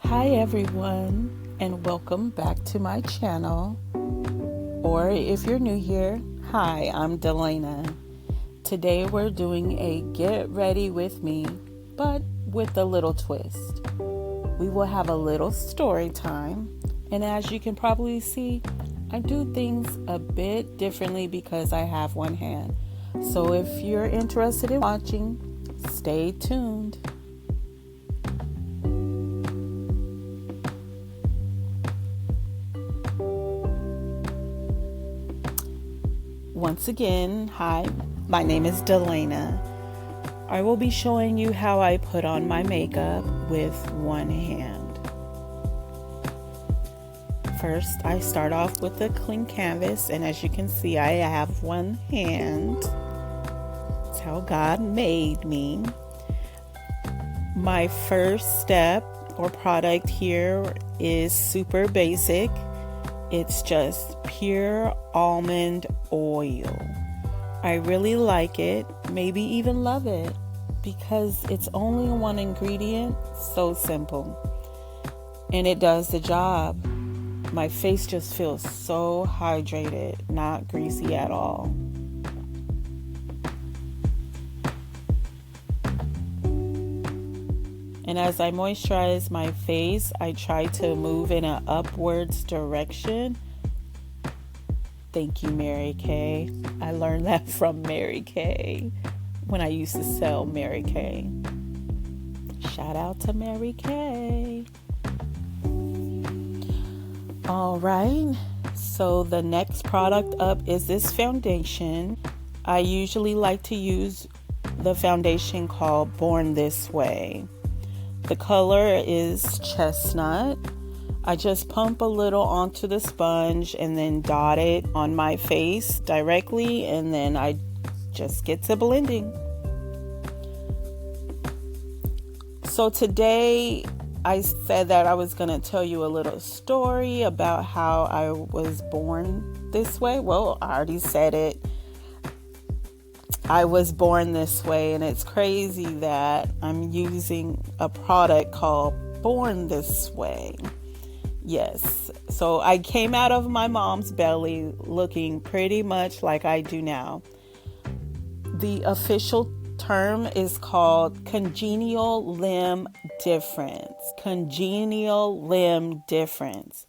Hi everyone, and welcome back to my channel. Or if you're new here, hi, I'm Delana. Today we're doing a get ready with me, but with a little twist. We will have a little story time, and as you can probably see, I do things a bit differently because I have one hand. So if you're interested in watching, stay tuned. Once again, hi, my name is Delana. I will be showing you how I put on my makeup with one hand. First, I start off with a clean canvas, and as you can see, I have one hand. That's how God made me. My first step or product here is super basic. It's just pure almond oil. I really like it, maybe even love it, because it's only one ingredient, so simple. And it does the job. My face just feels so hydrated, not greasy at all. And as I moisturize my face, I try to move in an upwards direction. Thank you, Mary Kay. I learned that from Mary Kay when I used to sell Mary Kay. Shout out to Mary Kay. All right, so the next product up is this foundation. I usually like to use the foundation called Born This Way. The color is Chestnut. I just pump a little onto the sponge and then dot it on my face directly, and then I just get to blending. So today I said that I was going to tell you a little story about how I was born this way. Well, I already said it. I was born this way, and it's crazy that I'm using a product called Born This Way. Yes, so I came out of my mom's belly looking pretty much like I do now. The official term is called congenial limb difference. Congenial limb difference.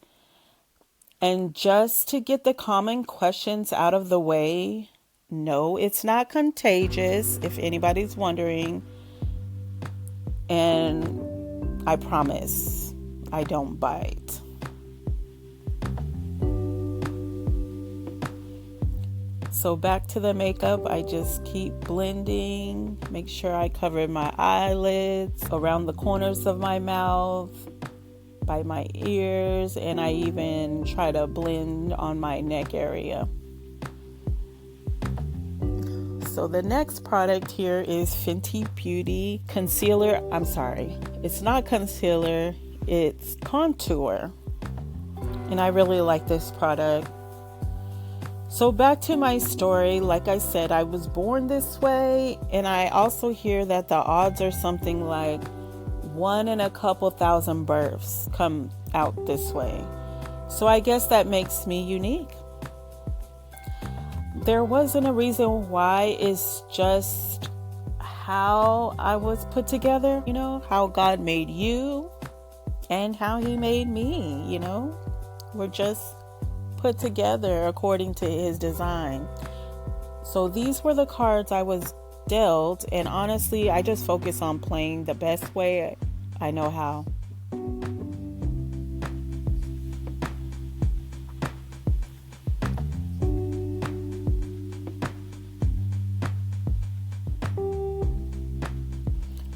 And just to get the common questions out of the way, no, it's not contagious, if anybody's wondering. And I promise I don't bite. So back to the makeup, I just keep blending, make sure I cover my eyelids, around the corners of my mouth, by my ears, and I even try to blend on my neck area. So the next product here is Fenty Beauty Concealer. I'm sorry, it's not concealer, it's contour. And I really like this product. So back to my story, like I said, I was born this way, and I also hear that the odds are something like 1 in a couple thousand births come out this way. So I guess that makes me unique. There wasn't a reason why, it's just how I was put together, how God made you and how He made me, We're just put together according to His design. So these were the cards I was dealt, and honestly, I just focus on playing the best way I know how.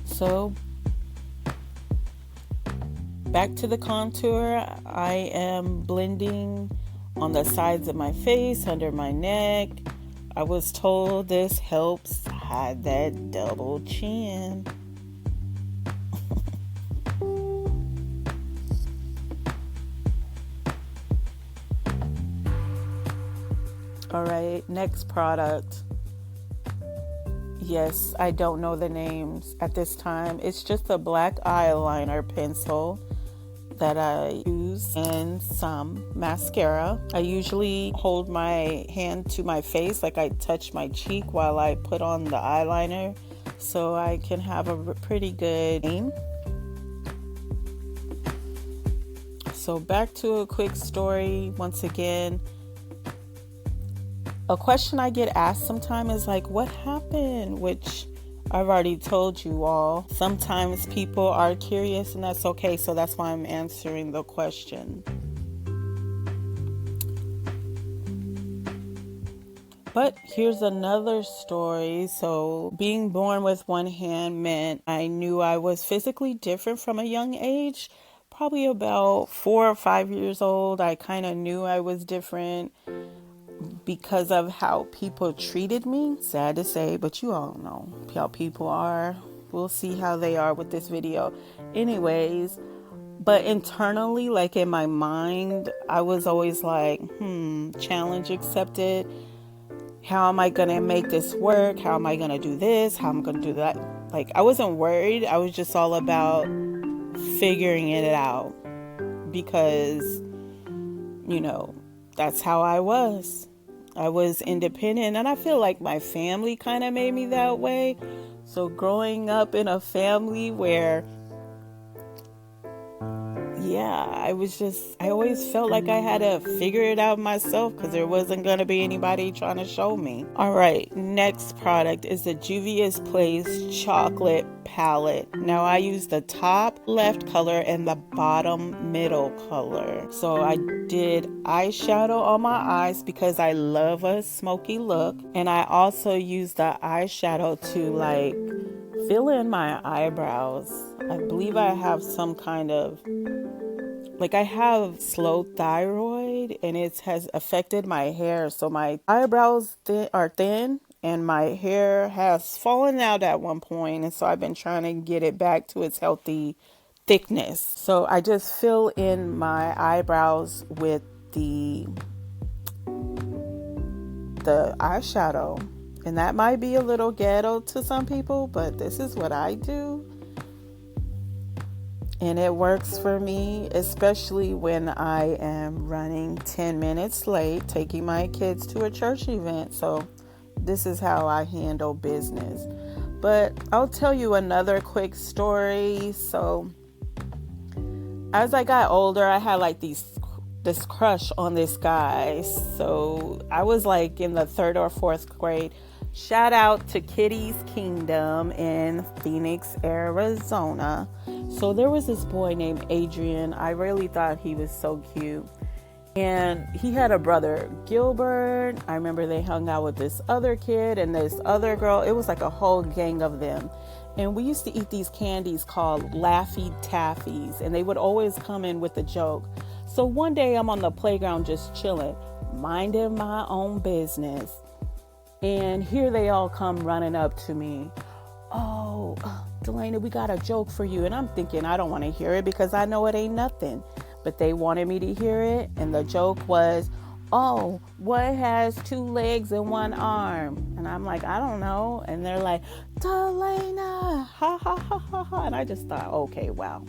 So back to the contour, I am blending on the sides of my face, under my neck. I was told this helps hide that double chin. All right, next product. Yes, I don't know the names at this time. It's just a black eyeliner pencil. that I use and some mascara. I usually hold my hand to my face, like I touch my cheek while I put on the eyeliner, so I can have a pretty good aim. So back to a quick story. Once again, a question I get asked sometimes is like, what happened? Which I've already told you all. Sometimes people are curious, and that's okay. So that's why I'm answering the question. But here's another story. So being born with one hand meant I knew I was physically different from a young age. Probably about 4 or 5 years old, I kind of knew I was different because of how people treated me. Sad to say, but you all know how people are. We'll see how they are with this video. Anyways, but internally, like in my mind, I was always like, challenge accepted. How am I going to make this work? How am I going to do this? How am I going to do that? Like, I wasn't worried. I was just all about figuring it out because, that's how I was. I was independent, and I feel like my family kind of made me that way. So growing up in a family where, I always felt like I had to figure it out myself because there wasn't going to be anybody trying to show me. All right, next product is the Juvia's Place Chocolate Palette. Now I use the top left color and the bottom middle color. So I did eyeshadow on my eyes because I love a smoky look. And I also used the eyeshadow to fill in my eyebrows. I believe I have some kind of, I have slow thyroid, and it has affected my hair. So my eyebrows are thin, and my hair has fallen out at one point. And so I've been trying to get it back to its healthy thickness. So I just fill in my eyebrows with the eyeshadow. And that might be a little ghetto to some people, but this is what I do. And it works for me, especially when I am running 10 minutes late, taking my kids to a church event. So this is how I handle business. But I'll tell you another quick story. So as I got older, I had this crush on this guy. So I was in the 3rd or 4th grade. Shout out to Kitty's Kingdom in Phoenix, Arizona. So there was this boy named Adrian. I really thought he was so cute. And he had a brother, Gilbert. I remember they hung out with this other kid and this other girl. It was like a whole gang of them. And we used to eat these candies called Laffy Taffies. And they would always come in with a joke. So one day I'm on the playground just chilling, minding my own business. And here they all come running up to me. Oh, Delaney, we got a joke for you. And I'm thinking, I don't want to hear it because I know it ain't nothing. But they wanted me to hear it. And the joke was, oh, what has 2 legs and 1 arm? And I'm like, I don't know. And they're like, Delana, ha, ha, ha, ha, ha. And I just thought, okay, wow,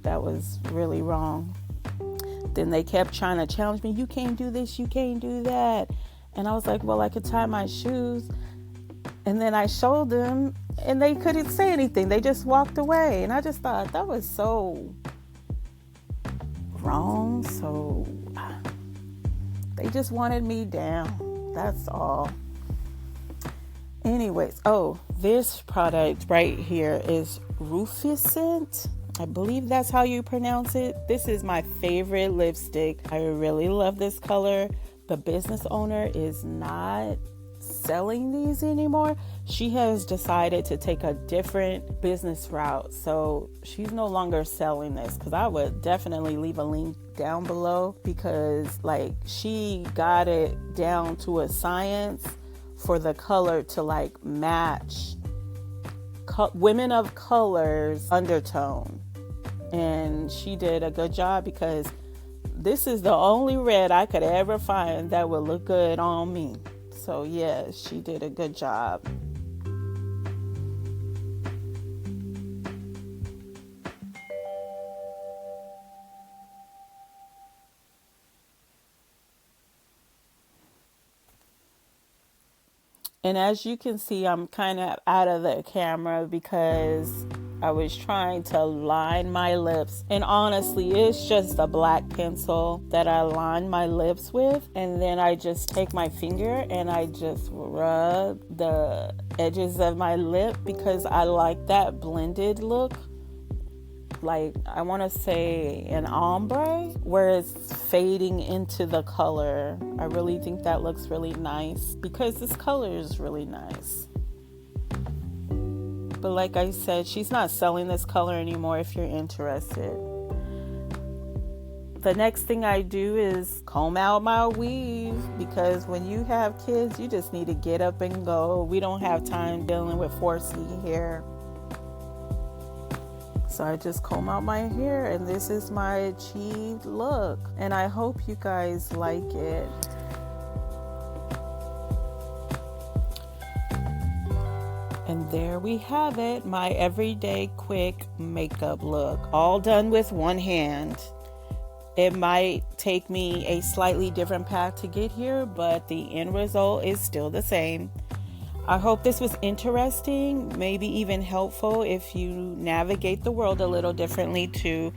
that was really wrong. Then they kept trying to challenge me. You can't do this. You can't do that. And I was like, well, I could tie my shoes. And then I showed them and they couldn't say anything. They just walked away. And I just thought that was so wrong. So they just wanted me down. That's all. Anyways, this product right here is Rufescent. I believe that's how you pronounce it. This is my favorite lipstick. I really love this color. The business owner is not selling these anymore. She has decided to take a different business route. So she's no longer selling this, because I would definitely leave a link down below, because she got it down to a science for the color to match women of color's undertone. And she did a good job, because this is the only red I could ever find that would look good on me. So yeah, she did a good job. And as you can see, I'm kind of out of the camera because I was trying to line my lips. And honestly, it's just a black pencil that I line my lips with. And then I just take my finger and I just rub the edges of my lip because I like that blended look. Like, I want to say an ombre where it's fading into the color. I really think that looks really nice because this color is really nice. But like I said, she's not selling this color anymore if you're interested. The next thing I do is comb out my weave because when you have kids, you just need to get up and go. We don't have time dealing with 4C hair. So I just comb out my hair, and this is my achieved look. And I hope you guys like it. And there we have it, my everyday quick makeup look, all done with one hand. It might take me a slightly different path to get here, but the end result is still the same. I hope this was interesting, maybe even helpful if you navigate the world a little differently too,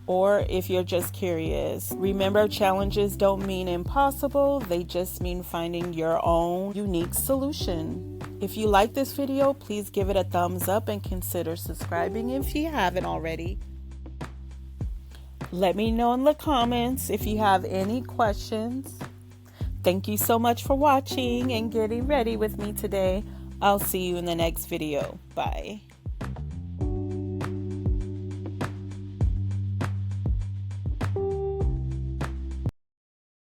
or if you're just curious. Remember, challenges don't mean impossible, they just mean finding your own unique solution. If you like this video, please give it a thumbs up and consider subscribing if you haven't already. Let me know in the comments if you have any questions. Thank you so much for watching and getting ready with me today. I'll see you in the next video. Bye.